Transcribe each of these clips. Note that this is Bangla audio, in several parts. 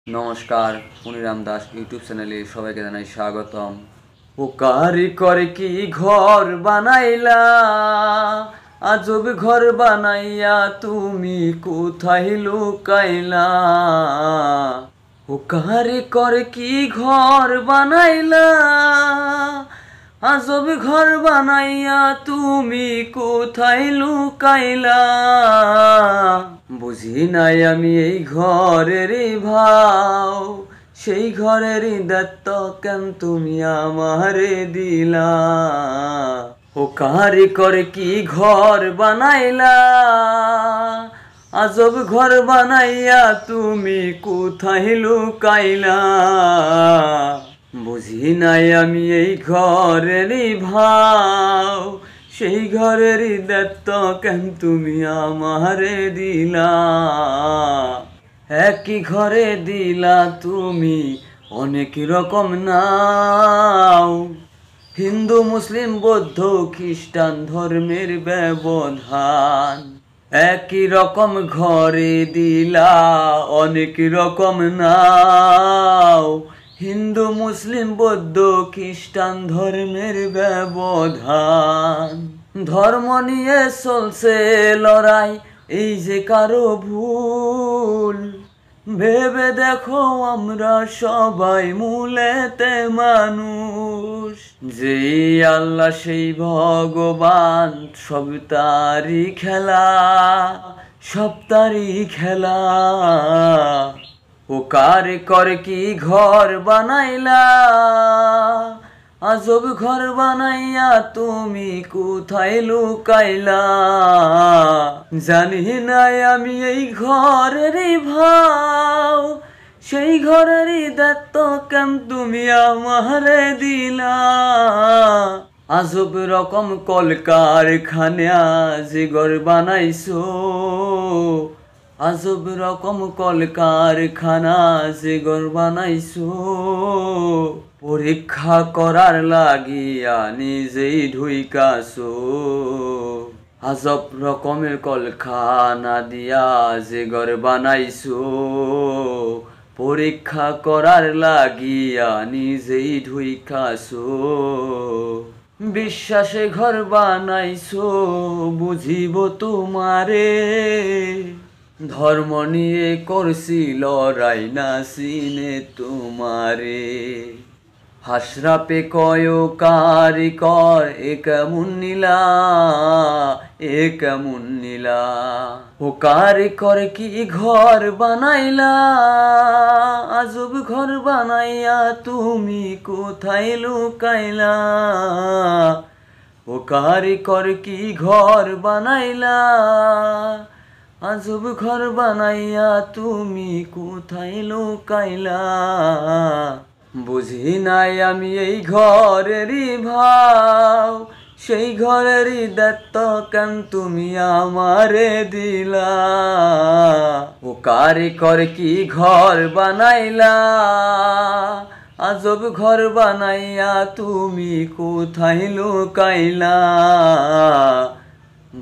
নমস্কার, পুনিরাম দাস ইউটিউব চ্যানেলে সবাইকে জানাই স্বাগতম। ও কারিগর কি ঘর বানাইলা, আজব ঘর বানাইয়া তুমি কোথায় লুকাইলা। ও কারিগর কি ঘর বানাইলা, আজব ঘর বানাইয়া তুমি কোথায় লুকাইলা। বুঝি নাই আমি এই ঘরের ভাও, সেই ঘরের দত্ত কেন তুমি আমারে দিলা। ও কারিগর কি ঘর বানাইলা, আজব ঘর বানাইয়া তুমি কোথায় লুকাইলা। বুঝি নাই আমি এই ঘরের ভাও, সেই ঘরের দত্ত কেন তুমি আমারে দিলা। একই ঘরে দিলা তুমি অনেক রকম নাও, হিন্দু মুসলিম বৌদ্ধ খ্রিস্টান ধর্মের ব্যবধান। একই রকম ঘরে দিলা অনেক রকম নাও, হিন্দু মুসলিম বৌদ্ধ খ্রিস্টান ধর্মের ব্যবধান। ধর্ম নিয়ে চলছে লড়াই, এই যে কারো ভুল। ভেবে দেখো আমরা সবাই মূলেতে মানুষ, যেই আল্লাহ সেই ভগবান, সব তারই খেলা, সব তারই খেলা। ও কারিগর কি ঘর বানাইলা, আজব ঘর বানাইয়া তুমি কোথায় লুকাইলা। জানি নাই আমি এই ঘরের ভাও, সেই ঘরের দত্ত কেন তুমি আমারে দিলা। আজব রকম কলকারখানা যে ঘর বানাইছো, আজব রকম কলকারখানা যে ঘর বানাইছো। পরীক্ষা করার লাগিয়া নিজেই ঢুইকাছো, আজব রকমের কলকারখানা দিয়া যে ঘর বানাইছো। পরীক্ষা করার লাগিয়া নিজেই ঢুইকাছো। বিশ্বাসে ঘর বানাইছো বুঝিব তোমারে, ধর্ম নিয়ে করছি লড়াই না চিনে তোমারে। হাসরাপে কয় কারিগর এ কেমন নীলা, এ কেমন নীলা। ও কারিগর কি ঘর বানাইলা, আজব ঘর বানাইয়া তুমি কোথায় লুকাইলা। ও কারিগর কি ঘর বানাইলা, আজব ঘর বানাইয়া তুমি কোথায় লুকাইলা। বুঝি নাই আমি এই ঘরের ভাও, সেই ঘরের দত্ত কেন তুমি আমারে দিলা। ও কারিগর কি ঘর বানাইলা, আজব ঘর বানাইয়া তুমি কোথায় লুকাইলা।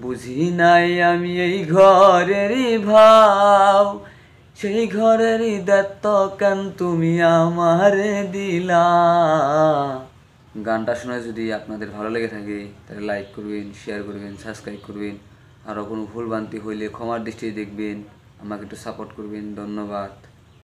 বুঝি নাই আমি এই ঘরের ভাও, সেই ঘরের দত্ত কেন তুমি আমারে দিলা। গানটা শুনে যদি আপনাদের ভালো লেগে থাকে তাহলে লাইক করবেন, শেয়ার করবেন, সাবস্ক্রাইব করবেন। আরও কোনো ভুল ভ্রান্তি হইলে ক্ষমার দৃষ্টিতে দেখবেন, আমাকে একটু সাপোর্ট করবেন। ধন্যবাদ।